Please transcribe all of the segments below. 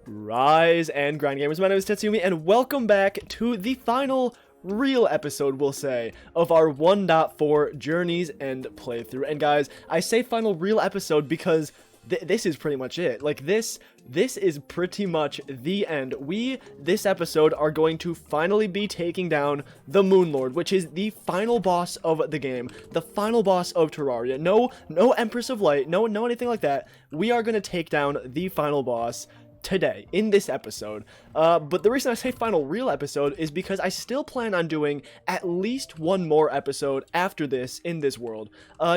Rise and grind, gamers. My name is Tetsyumi, and welcome back to the final real episode, we'll say, of our 1.4 journeys and playthrough. And guys, I say final real episode because this is pretty much it. Like, this is pretty much the end. This episode, are going to finally be taking down the Moon Lord, which is the final boss of the game, the final boss of Terraria. No Empress of Light, no anything like that. We are going to take down the final boss today in this episode. But the reason I say final real episode is because I still plan on doing at least one more episode after this in this world,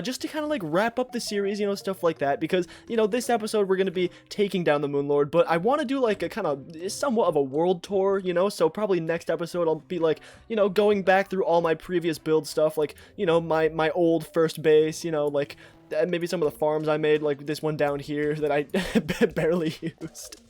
just to kind of like wrap up the series, you know, stuff like that, because, you know, this episode we're going to be taking down the Moon Lord, but I want to do like a kind of somewhat of a world tour, you know, so probably next episode I'll be like, you know, going back through all my previous build stuff, like, you know, my old first base, you know, like maybe some of the farms I made, like this one down here that I barely used,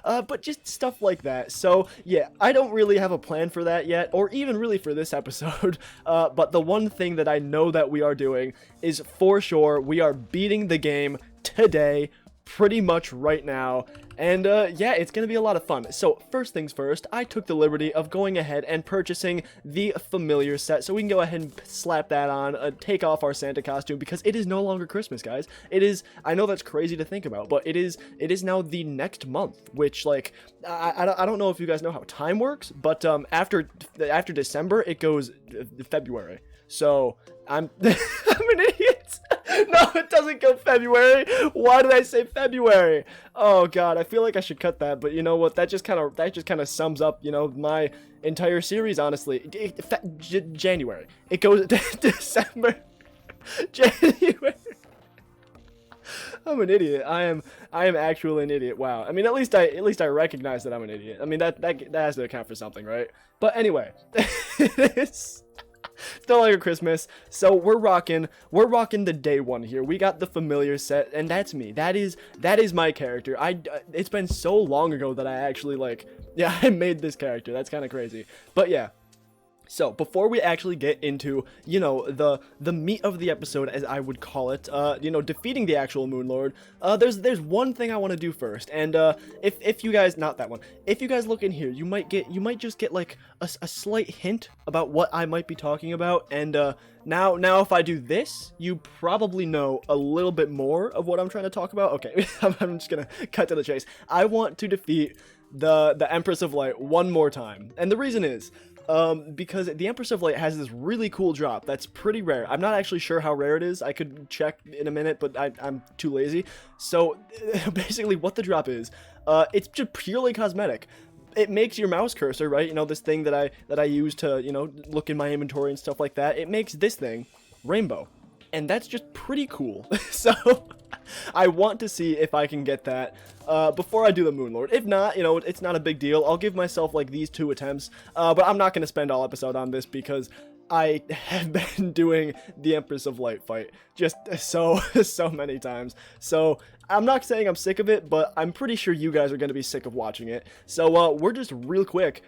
but just stuff like that. So yeah, I don't really have a plan for that yet, or even really for this episode, but the one thing that I know that we are doing is for sure we are beating the game today, pretty much right now. And yeah, it's gonna be a lot of fun. So first things first, I took the liberty of going ahead and purchasing the familiar set, so we can go ahead and slap that on, take off our Santa costume, because it is no longer Christmas, guys. It is, I know that's crazy to think about, but it is now the next month, which, like, I don't know if you guys know how time works, but after December it goes February. So I'm I'm an idiot. No, it doesn't go February. Why did I say February? Oh god, I feel like I should cut that, but you know what? That just kind of sums up, you know, my entire series, honestly. January. It goes December. January. I'm an idiot. I am actually an idiot. Wow. I mean, at least I recognize that I'm an idiot. I mean, that has to account for something, right? But anyway, it's still like a Christmas, so we're rocking the day one here. We got the familiar set, and that's me. That is my character. It's been so long ago that I actually, like, yeah, I made this character. That's kind of crazy. But yeah. So, before we actually get into, you know, the meat of the episode, as I would call it, you know, defeating the actual Moon Lord, there's one thing I want to do first, and, if you guys, not that one, if you guys look in here, you might just get, like, a slight hint about what I might be talking about, and, now if I do this, you probably know a little bit more of what I'm trying to talk about. Okay, I'm just gonna cut to the chase. I want to defeat the Empress of Light one more time, and the reason is, because the Empress of Light has this really cool drop that's pretty rare. I'm not actually sure how rare it is. I could check in a minute, but I'm too lazy. So basically what the drop is, it's just purely cosmetic. It makes your mouse cursor, right? You know, this thing that I use to, you know, look in my inventory and stuff like that. It makes this thing rainbow. And that's just pretty cool. So I want to see if I can get that before I do the Moon Lord. If not, you know, it's not a big deal. I'll give myself like these 2 attempts, but I'm not going to spend all episode on this because I have been doing the Empress of Light fight just so many times. So I'm not saying I'm sick of it, but I'm pretty sure you guys are going to be sick of watching it. So we're just real quick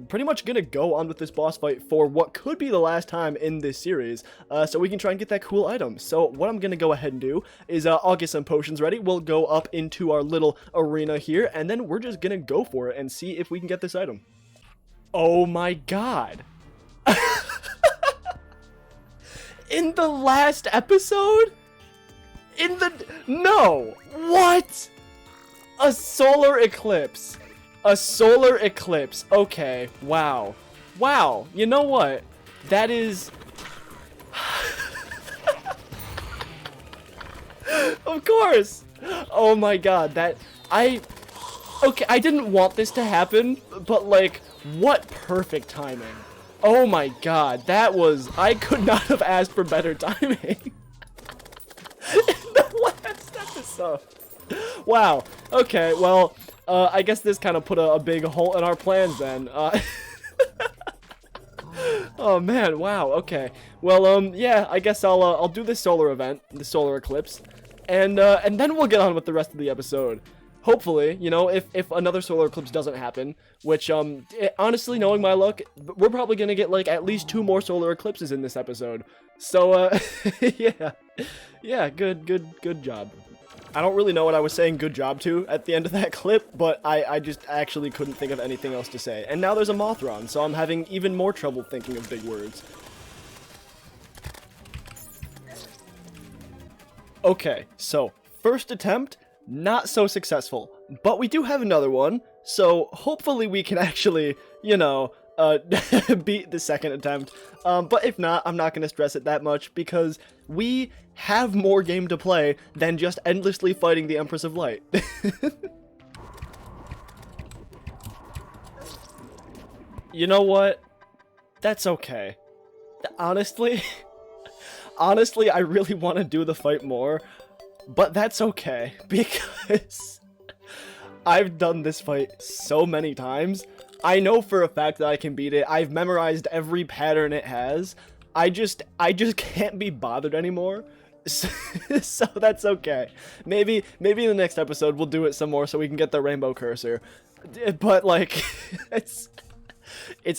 pretty much gonna go on with this boss fight for what could be the last time in this series, so we can try and get that cool item. So what I'm gonna go ahead and do is I'll get some potions ready. We'll go up into our little arena here, and then we're just gonna go for it and see if we can get this item. Oh my god. In the last episode? No! What? A solar eclipse. A solar eclipse. Okay. Wow. Wow. You know what? That is... Of course. Oh my god. Okay, I didn't want this to happen, but, like, what perfect timing. Oh my god. That was... I could not have asked for better timing. In the last episode. Wow. Okay, well... I guess this kind of put a big hole in our plans then. Oh man, wow, okay. Well, yeah, I guess I'll do this solar event, the solar eclipse, and then we'll get on with the rest of the episode. Hopefully, you know, if another solar eclipse doesn't happen, which, honestly, knowing my luck, we're probably gonna get, like, at least 2 more solar eclipses in this episode. So, yeah, good job. I don't really know what I was saying good job to at the end of that clip, but I just actually couldn't think of anything else to say. And now there's a Mothron, so I'm having even more trouble thinking of big words. Okay, so first attempt, not so successful, but we do have another one, so hopefully we can actually, you know, beat the second attempt. But if not, I'm not going to stress it that much because we have more game to play than just endlessly fighting the Empress of Light. You know what? That's okay. Honestly, I really want to do the fight more, but that's okay because I've done this fight so many times. I know for a fact that I can beat it. I've memorized every pattern it has. I just can't be bothered anymore. So that's okay. Maybe in the next episode we'll do it some more so we can get the rainbow cursor. But like it's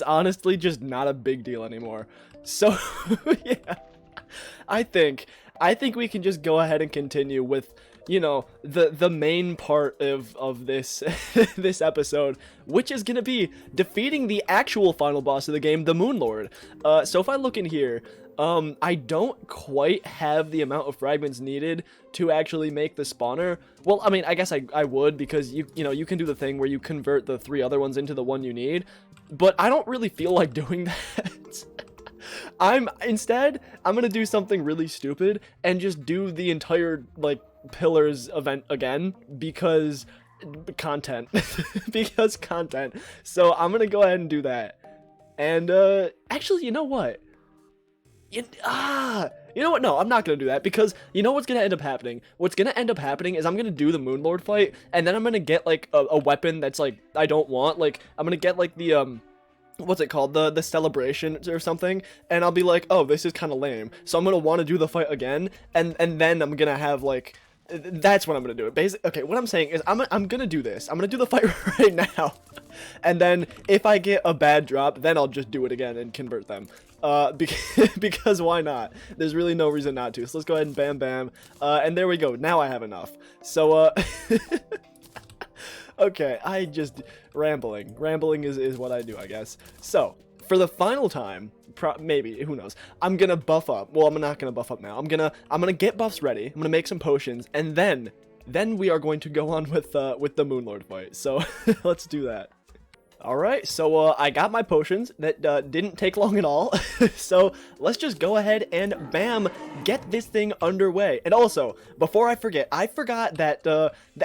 honestly just not a big deal anymore. So yeah. I think we can just go ahead and continue with, you know, the main part of this this episode, which is gonna be defeating the actual final boss of the game, the Moon Lord. So if I look in here, I don't quite have the amount of fragments needed to actually make the spawner. Well, I mean, I guess I would, because you know, you can do the thing where you convert the 3 other ones into the one you need, but I don't really feel like doing that. Instead, I'm gonna do something really stupid and just do the entire, like, pillars event again because content. Because content. So I'm gonna go ahead and do that. And actually, you know what? You know what? No, I'm not gonna do that, because you know what's gonna end up happening? What's gonna end up happening is I'm gonna do the Moon Lord fight, and then I'm gonna get like a weapon that's like I don't want. Like I'm gonna get like the what's it called, the celebration or something, and I'll be like, oh, this is kind of lame, so I'm gonna want to do the fight again, and then I'm gonna have like, that's what I'm gonna do. It basically, okay, what I'm saying is I'm gonna do this. I'm gonna do the fight right now, and then if I get a bad drop, then I'll just do it again and convert them. Because why not? There's really no reason not to. So let's go ahead and bam bam, and there we go. Now I have enough. So okay, I just rambling is what I do, I guess. So for the final time, maybe, who knows, I'm gonna buff up. Well, I'm not gonna buff up now. I'm gonna get buffs ready. I'm gonna make some potions, and then we are going to go on with the Moon Lord fight. So let's do that. Alright, so I got my potions. That didn't take long at all. So let's just go ahead and bam, get this thing underway. And also, before I forget, I forgot that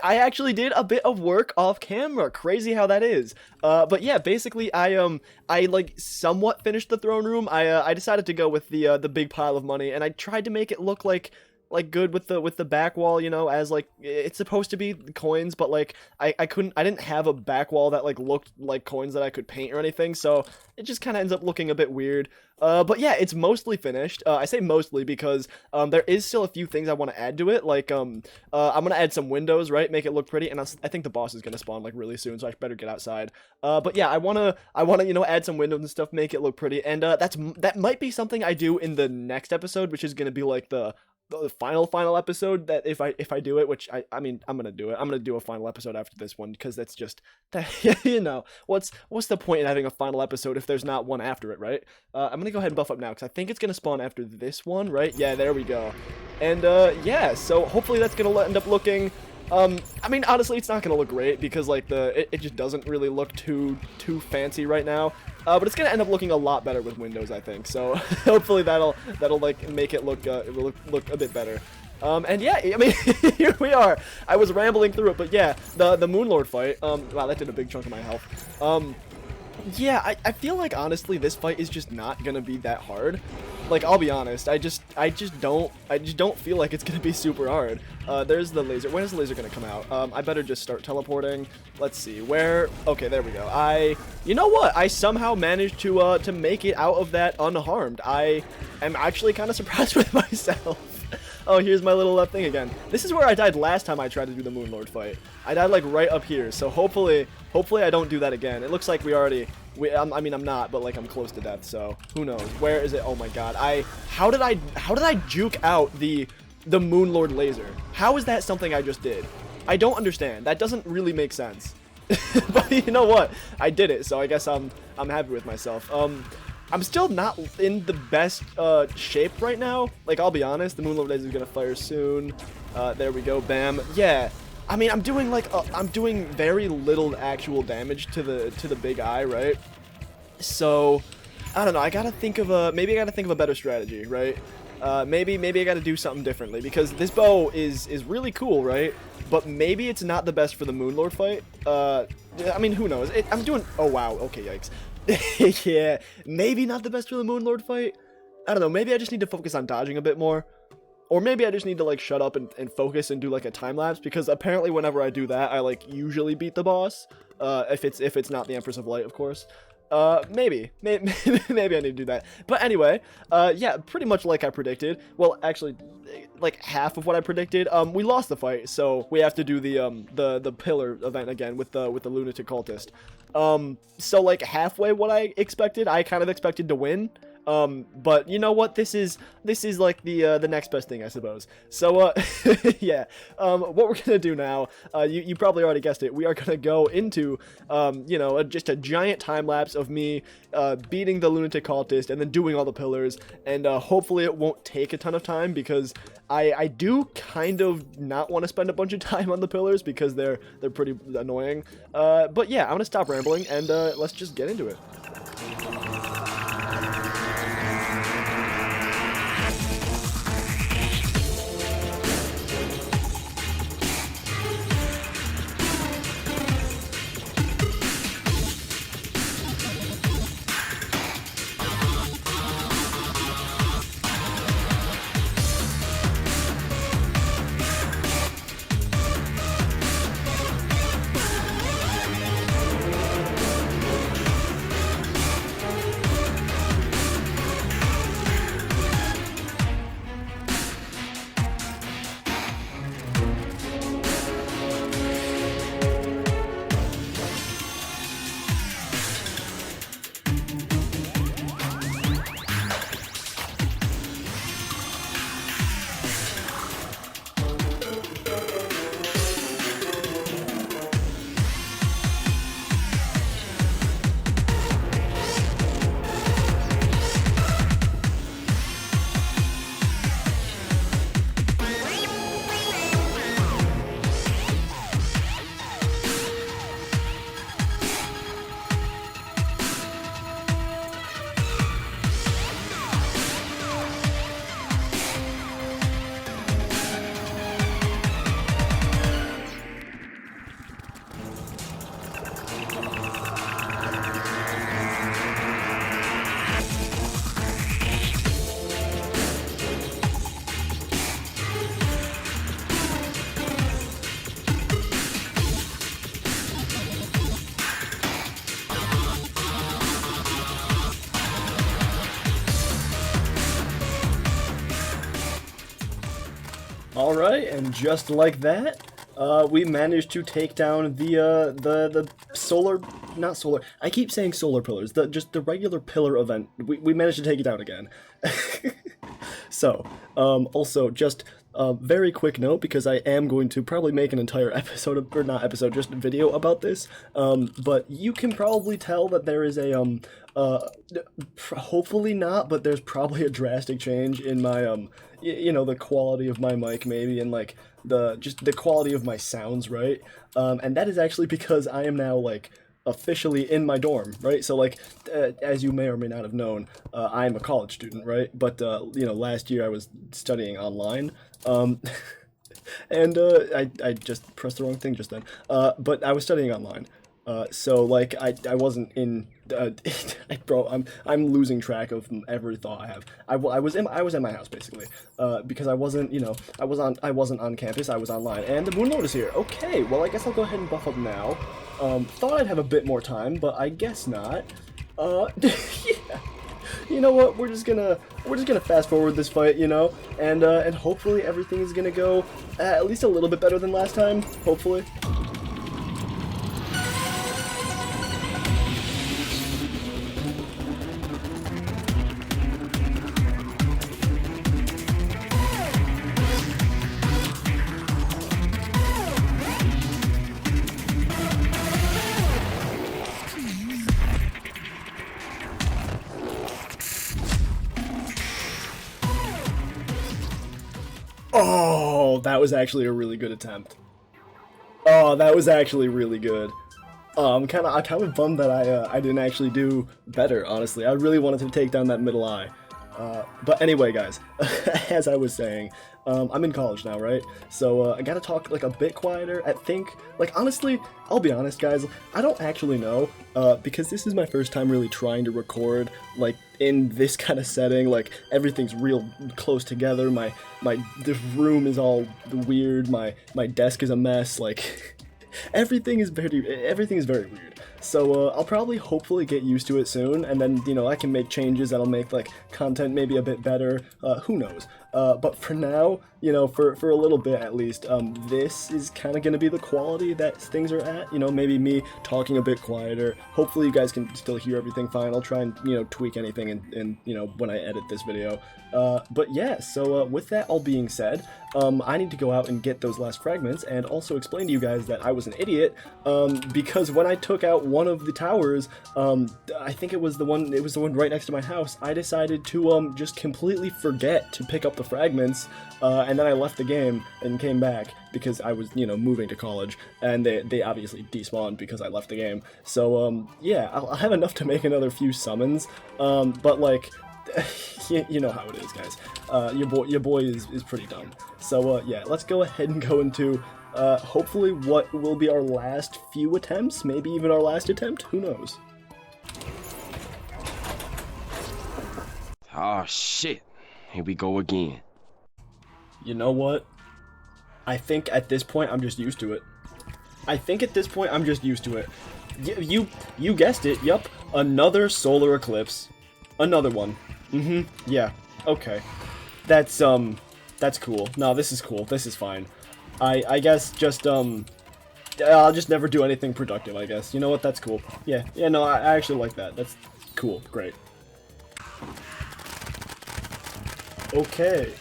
I actually did a bit of work off camera. Crazy how that is. But yeah, basically I like somewhat finished the throne room. I decided to go with the big pile of money, and I tried to make it look like good with the back wall, you know, as like it's supposed to be coins, but like I didn't have a back wall that like looked like coins that I could paint or anything, so it just kind of ends up looking a bit weird. But yeah, it's mostly finished. I say mostly because there is still a few things I want to add to it, like I'm gonna add some windows, right, make it look pretty, and I think the boss is gonna spawn like really soon, so I better get outside. But yeah, I wanna you know, add some windows and stuff, make it look pretty, and that might be something I do in the next episode, which is gonna be like the final episode. That if I do it, which I mean, I'm gonna do it. I'm gonna do a final episode after this one, because that's just you know, what's the point in having a final episode if there's not one after it, right? I'm gonna go ahead and buff up now, because I think it's gonna spawn after this one, right? Yeah, there we go. And yeah, so hopefully that's gonna end up looking, I mean, honestly, it's not gonna look great, because like it just doesn't really look too fancy right now. But it's gonna end up looking a lot better with windows, I think. So hopefully that'll like make it look look a bit better. And yeah, I mean, here we are. I was rambling through it, but yeah, the Moon Lord fight. Wow, that did a big chunk of my health. Yeah, I feel like honestly this fight is just not gonna be that hard. Like, I'll be honest, I just don't feel like it's gonna be super hard. There's the laser. When is the laser gonna come out? I better just start teleporting. Let's see where. Okay, there we go. You know what? I somehow managed to make it out of that unharmed. I am actually kind of surprised with myself. Oh, here's my little thing again. This is where I died last time I tried to do the Moon Lord fight. I died like right up here, so hopefully I don't do that again. It looks like I mean, I'm not, but like I'm close to death, so who knows? Where is it? Oh my god. How did I juke out the the Moon Lord laser. How is that something I just did? I don't understand. That doesn't really make sense. But you know what? I did it, so I guess I'm happy with myself. I'm still not in the best shape right now. Like, I'll be honest, the Moon Lord laser is gonna fire soon. There we go, bam. Yeah, I mean, I'm doing very little actual damage to the big eye, right? So, I don't know. I gotta think of a better strategy, right? Maybe I gotta do something differently, because this bow is really cool, right? But maybe it's not the best for the Moon Lord fight. I mean, who knows? Oh wow, okay, yikes. Yeah, maybe not the best for the Moon Lord fight. I don't know, maybe I just need to focus on dodging a bit more. Or maybe I just need to, like, shut up and focus and do, like, a time-lapse, because apparently whenever I do that, I, like, usually beat the boss. If it's not the Empress of Light, of course. Maybe I need to do that. But anyway, yeah, pretty much like I predicted. Well, actually, like half of what I predicted. We lost the fight, so we have to do the pillar event again with the lunatic cultist. So like halfway what I expected. I kind of expected to win. But you know what? This is like the next best thing, I suppose. So, yeah, what we're gonna do now, you probably already guessed it. We are gonna go into, you know, just a giant time lapse of me, beating the lunatic cultist and then doing all the pillars, and, hopefully it won't take a ton of time, because I do kind of not want to spend a bunch of time on the pillars because they're pretty annoying. But yeah, I'm gonna stop rambling and, let's just get into it. Alright, and just like that, we managed to take down the solar, not solar, I keep saying solar pillars, just the regular pillar event. We managed to take it down again. So, also, just a very quick note, because I am going to probably make an entire episode, or not episode, just a video about this, but you can probably tell that there is a, hopefully not, but there's probably a drastic change in my, you know, the quality of my mic, maybe, and, like, just the quality of my sounds, right? And that is actually because I am now, like, officially in my dorm, right? So, like, as you may or may not have known, I'm a college student, right? But, you know, last year I was studying online, and, I just pressed the wrong thing just then, but I was studying online. So like I wasn't in bro, I'm losing track of every thought I have. I was in my house basically, because I wasn't, you know, I wasn't on campus, I was online, and the Moon Lord is here. Okay, well I guess I'll go ahead and buff up now. Thought I'd have a bit more time, but I guess not. Yeah. You know what? We're just gonna fast forward this fight, you know, and hopefully everything is gonna go at least a little bit better than last time. Hopefully. Oh, that was actually a really good attempt. Oh, that was actually really good. I'm kind of bummed that I didn't actually do better, honestly. I really wanted to take down that middle eye. But anyway, guys, as I was saying, I'm in college now, right? So I gotta talk like a bit quieter. I think, like honestly, I'll be honest, guys, I don't actually know, because this is my first time really trying to record like in this kind of setting. Like everything's real close together. The room is all weird. My desk is a mess. Like everything is very weird. So I'll probably hopefully get used to it soon, and then I can make changes that'll make like content maybe a bit better. Who knows? But for now, for a little bit at least, this is kind of gonna be the quality that things are at. Maybe me talking a bit quieter. Hopefully you guys can still hear everything fine. I'll try and tweak anything and when I edit this video. But yeah, so with that all being said, I need to go out and get those last fragments and also explain to you guys that I was an idiot, because when I took out one of the towers, I think it was the one right next to my house, I decided to just completely forget to pick up the fragments, and then I left the game and came back because I was, moving to college, and they obviously despawned because I left the game. So yeah, I'll have enough to make another few summons, but like, you know how it is, guys. Your boy is pretty dumb. So yeah, let's go ahead and go into hopefully what will be our last few attempts, maybe even our last attempt, who knows. Oh shit, here we go again. You know what? I think at this point I'm just used to it. You guessed it, yup, another solar eclipse. Another one. Yeah, okay. That's cool. No, this is cool. This is fine. I guess just, I'll just never do anything productive, I guess. You know what? That's cool. Yeah, no, I actually like that. That's cool. Great. Okay,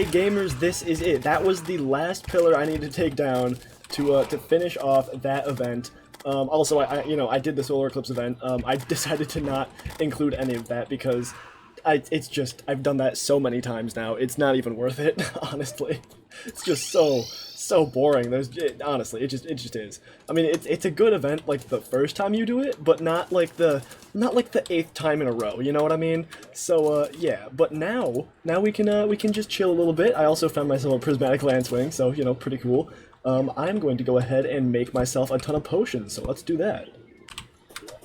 gamers, this is it. That was the last pillar I need to take down to finish off that event. Also, I did the solar eclipse event. I decided to not include any of that because I've done that so many times now. It's not even worth it, honestly. It's just so boring. Honestly, it just is. I mean, it's a good event like the first time you do it, but not like the 8th time in a row. You know what I mean? So yeah. But now we can just chill a little bit. I also found myself a prismatic lancewing, so pretty cool. I'm going to go ahead and make myself a ton of potions, so let's do that.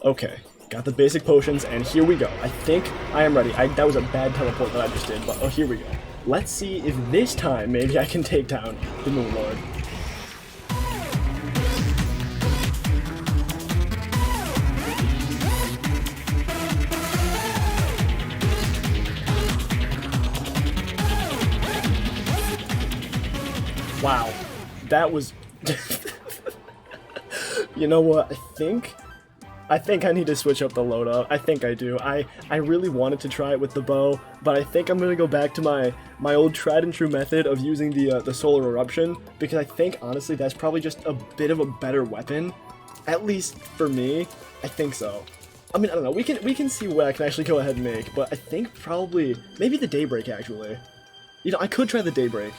Okay, got the basic potions, and here we go. I think I am ready. That was a bad teleport that I just did, but oh, here we go. Let's see if this time maybe I can take down the Moon Lord. Wow. That was... You know what, I think I need to switch up the loadout. I think I do. I really wanted to try it with the bow, but I think I'm gonna go back to my old tried and true method of using the solar eruption, because I think honestly that's probably just a bit of a better weapon. At least for me, I think so. I mean, I don't know. We can see what I can actually go ahead and make, but I think probably maybe the Daybreak actually. I could try the Daybreak.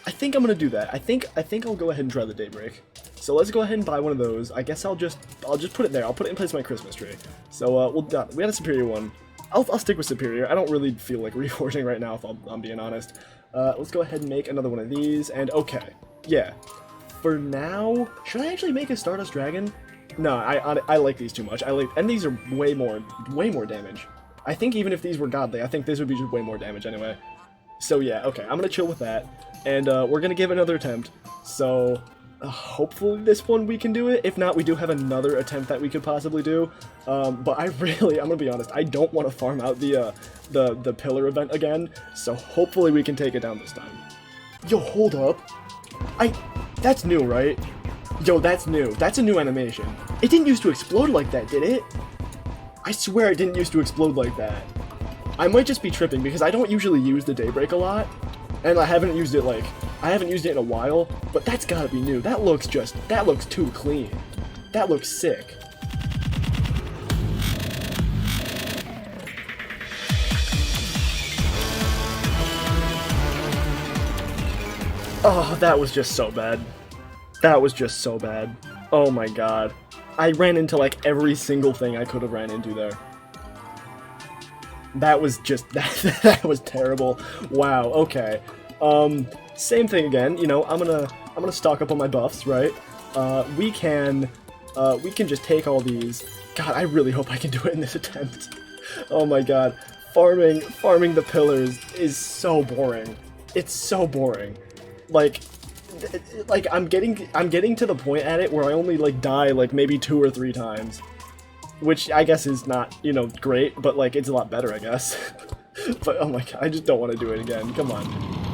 I think I'm gonna do that. I think I'll go ahead and try the Daybreak. So let's go ahead and buy one of those. I guess I'll just put it there. I'll put it in place of my Christmas tree. So we got a superior one. I'll stick with superior. I don't really feel like reforging right now, if I'm being honest. Let's go ahead and make another one of these. And okay, yeah. For now, should I actually make a Stardust Dragon? No, I like these too much. And these are way more damage. I think even if these were godly, I think this would be just way more damage anyway. So yeah, okay, I'm gonna chill with that, and we're gonna give it another attempt. So hopefully this one we can do it. If not, we do have another attempt that we could possibly do. But I'm gonna be honest, I don't want to farm out the pillar event again. So hopefully we can take it down this time. Yo, hold up. That's new, right? Yo, that's new. That's a new animation. It didn't used to explode like that, did it? I swear it didn't used to explode like that. I might just be tripping because I don't usually use the Daybreak a lot, and I haven't used it in a while, but that's gotta be new. That looks too clean. That looks sick. Oh, that was just so bad. That was just so bad. Oh my god. I ran into like every single thing I could have ran into there. That was just that was terrible. Wow, okay. Same thing again, you know, I'm gonna stock up on my buffs, right? We can just take all these. God, I really hope I can do it in this attempt. Oh my god. Farming the pillars is so boring. It's so boring. Like I'm getting to the point at it where I only like die like maybe 2 or 3 times, which I guess is not, you know, great, but like it's a lot better, I guess. But oh my god, I just don't want to do it again. Come on.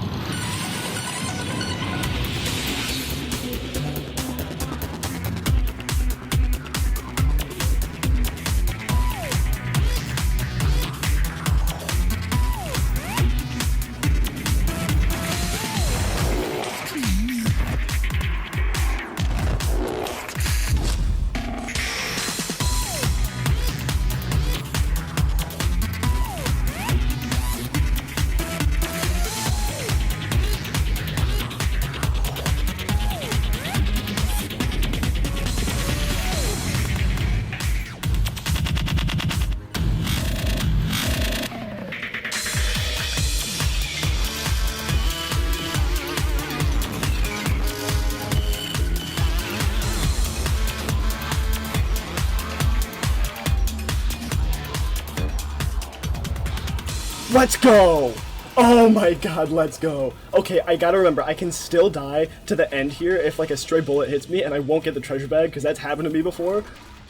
Let's go! Oh my god, let's go. Okay, I gotta remember, I can still die to the end here if like a stray bullet hits me and I won't get the treasure bag because that's happened to me before.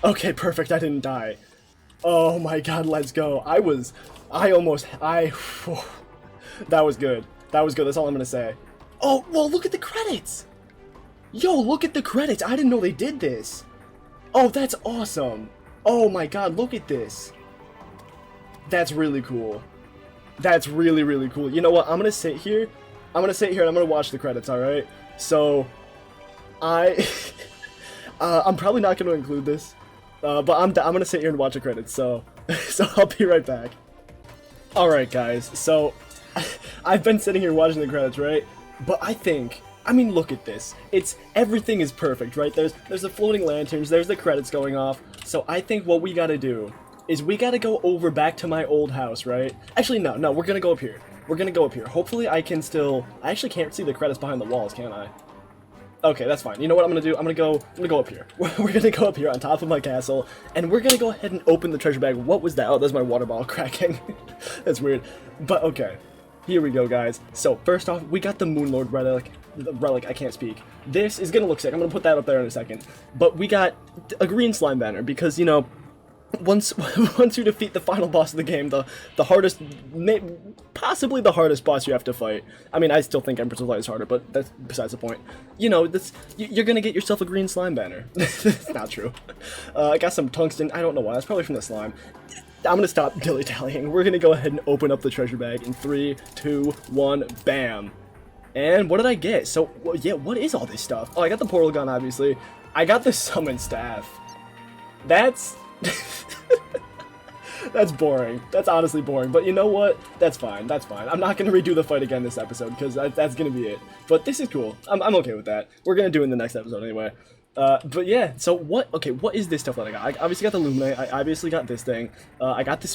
Okay, perfect, I didn't die. Oh my god, let's go. That was good. That was good, that's all I'm gonna say. Oh, well, look at the credits! Yo, look at the credits, I didn't know they did this. Oh, that's awesome. Oh my god, look at this. That's really cool. That's really, really cool. You know what? I'm gonna sit here and I'm gonna watch the credits, alright? So, I'm probably not gonna include this, but I'm gonna sit here and watch the credits, so, so I'll be right back. Alright, guys, so, I've been sitting here watching the credits, right? But I mean, look at this. Everything is perfect, right? There's the floating lanterns, there's the credits going off, so I think what we gotta do is we gotta go over back to my old house, right? Actually, no, we're gonna go up here. We're gonna go up here. Hopefully I actually can't see the credits behind the walls, can I? Okay, that's fine. You know what I'm gonna do? I'm gonna go up here. We're gonna go up here on top of my castle, and we're gonna go ahead and open the treasure bag. What was that? Oh, that's my water bottle cracking. That's weird. But okay, here we go, guys. So first off, we got the Moonlord relic. The relic, I can't speak. This is gonna look sick. I'm gonna put that up there in a second. But we got a green slime banner because, you know, once you defeat the final boss of the game, the hardest, possibly the hardest boss you have to fight. I mean, I still think Emperor's Light is harder, but that's besides the point. You know, you're gonna get yourself a green slime banner. It's not true. I got some tungsten. I don't know why. That's probably from the slime. I'm gonna stop dilly-dallying. We're gonna go ahead and open up the treasure bag in 3, 2, 1, bam. And what did I get? So, well, yeah, what is all this stuff? Oh, I got the portal gun, obviously. I got the summon staff. That's... That's boring. That's honestly boring. But you know what? That's fine. That's fine. I'm not going to redo the fight again this episode because that's going to be it. But this is cool. I'm okay with that. We're going to do it in the next episode anyway. But yeah, so what is this stuff that I got? I obviously got the Luminite. I obviously got this thing. I got this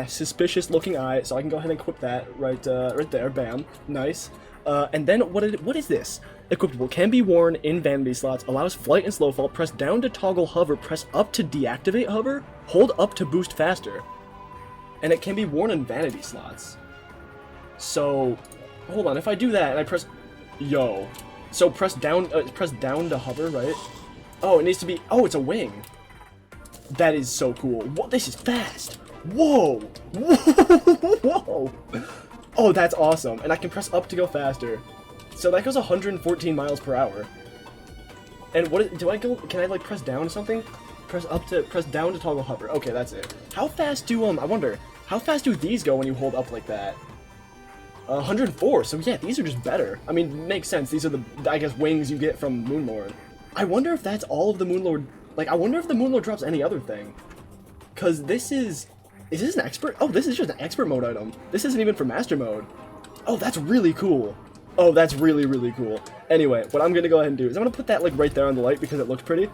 suspicious looking eye, so I can go ahead and equip that right there. Bam. Nice. And then what is this? Equipable, can be worn in vanity slots, allows flight and slow fall, press down to toggle hover, press up to deactivate hover, hold up to boost faster. And it can be worn in vanity slots. So, hold on, if I do that and I press, so press down to hover, right? Oh, it needs to be, oh, it's a wing. That is so cool. What, this is fast. Whoa. Whoa. Oh, that's awesome. And I can press up to go faster. So that goes 114 miles per hour. And can I like press down or something? Press down to toggle hover. Okay, that's it. How fast do, I wonder, how fast do these go when you hold up like that? 104, so yeah, these are just better. I mean, makes sense. These are the, I guess, wings you get from Moonlord. I wonder if that's all of the Moonlord, like, I wonder if the Moonlord drops any other thing. Because this is this an expert? Oh, this is just an expert mode item. This isn't even for master mode. Oh, that's really cool. Oh, that's really, really cool. Anyway, what I'm gonna go ahead and do is I'm gonna put that like right there on the light because it looks pretty.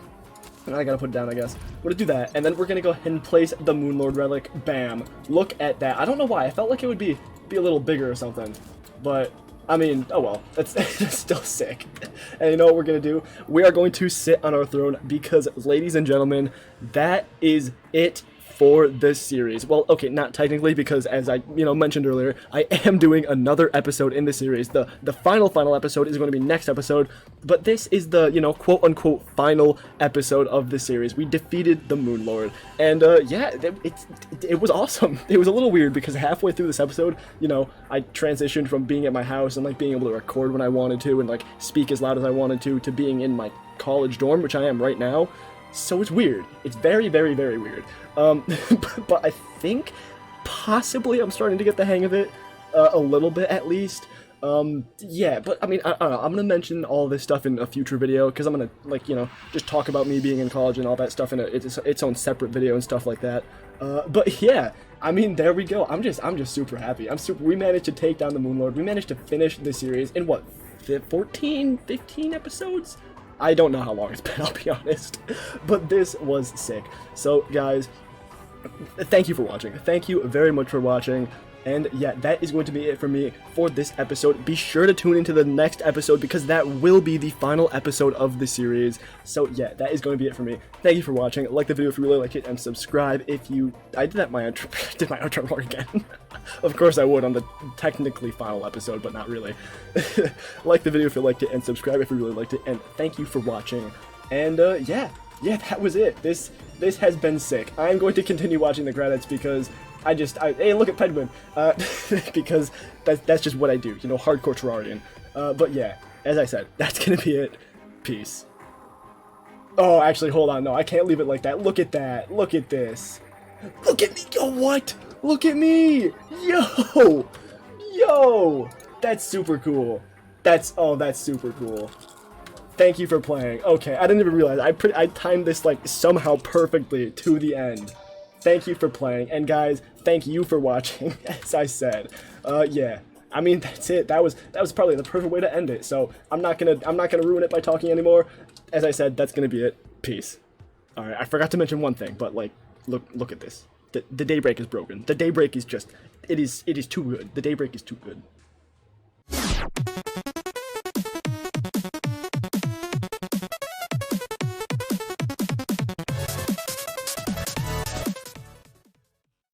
And I gotta put it down, I guess. We're gonna do that, and then we're gonna go ahead and place the Moonlord relic. Bam. Look at that. I don't know why. I felt like it would be a little bigger or something. But, I mean, oh well. That's still sick. And you know what we're gonna do? We are going to sit on our throne because, ladies and gentlemen, that is it for this series. Well, okay, not technically, because as I, mentioned earlier, I am doing another episode in the series. The final episode is going to be next episode, but this is the, quote-unquote final episode of the series. We defeated the Moonlord, and, yeah, it was awesome. It was a little weird, because halfway through this episode, I transitioned from being at my house and, like, being able to record when I wanted to, and, like, speak as loud as I wanted to being in my college dorm, which I am right now. So it's weird. It's very, very, very weird. But I think possibly I'm starting to get the hang of it a little bit at least. Yeah, but I mean, I don't know. I'm gonna mention all this stuff in a future video because I'm gonna just talk about me being in college and all that stuff in its own separate video and stuff like that. But yeah, I mean, there we go. I'm just super happy. We managed to take down the Moonlord. We managed to finish the series in what, 14, 15 episodes? I don't know how long it's been, I'll be honest, but this was sick. So, guys, thank you for watching. Thank you very much for watching. And yeah, that is going to be it for me for this episode. Be sure to tune into the next episode because that will be the final episode of the series. So yeah, that is going to be it for me. Thank you for watching. Like the video if you really like it, and subscribe if you... I did my outro wrong again. Of course I would on the technically final episode, but not really. Like the video if you liked it, and subscribe if you really liked it. And thank you for watching. And yeah, that was it. This has been sick. I'm going to continue watching the credits because hey, look at Penguin, because that's just what I do, hardcore Terrarian. But yeah, as I said, that's gonna be it. Peace. Oh, actually, hold on, no, I can't leave it like that. Look at that, look at this. Look at me, yo, what? Look at me, yo, that's super cool. That's super cool. Thank you for playing. Okay, I didn't even realize, I timed this, like, somehow perfectly to the end. Thank you for playing, and guys, thank you for watching, as I said. Yeah, I mean, that's it. That was probably the perfect way to end it, so I'm not gonna ruin it by talking anymore. As I said, that's gonna be it. Peace. Alright, I forgot to mention one thing, but, like, look at this. The daybreak is broken. The daybreak is just, it is too good. The daybreak is too good.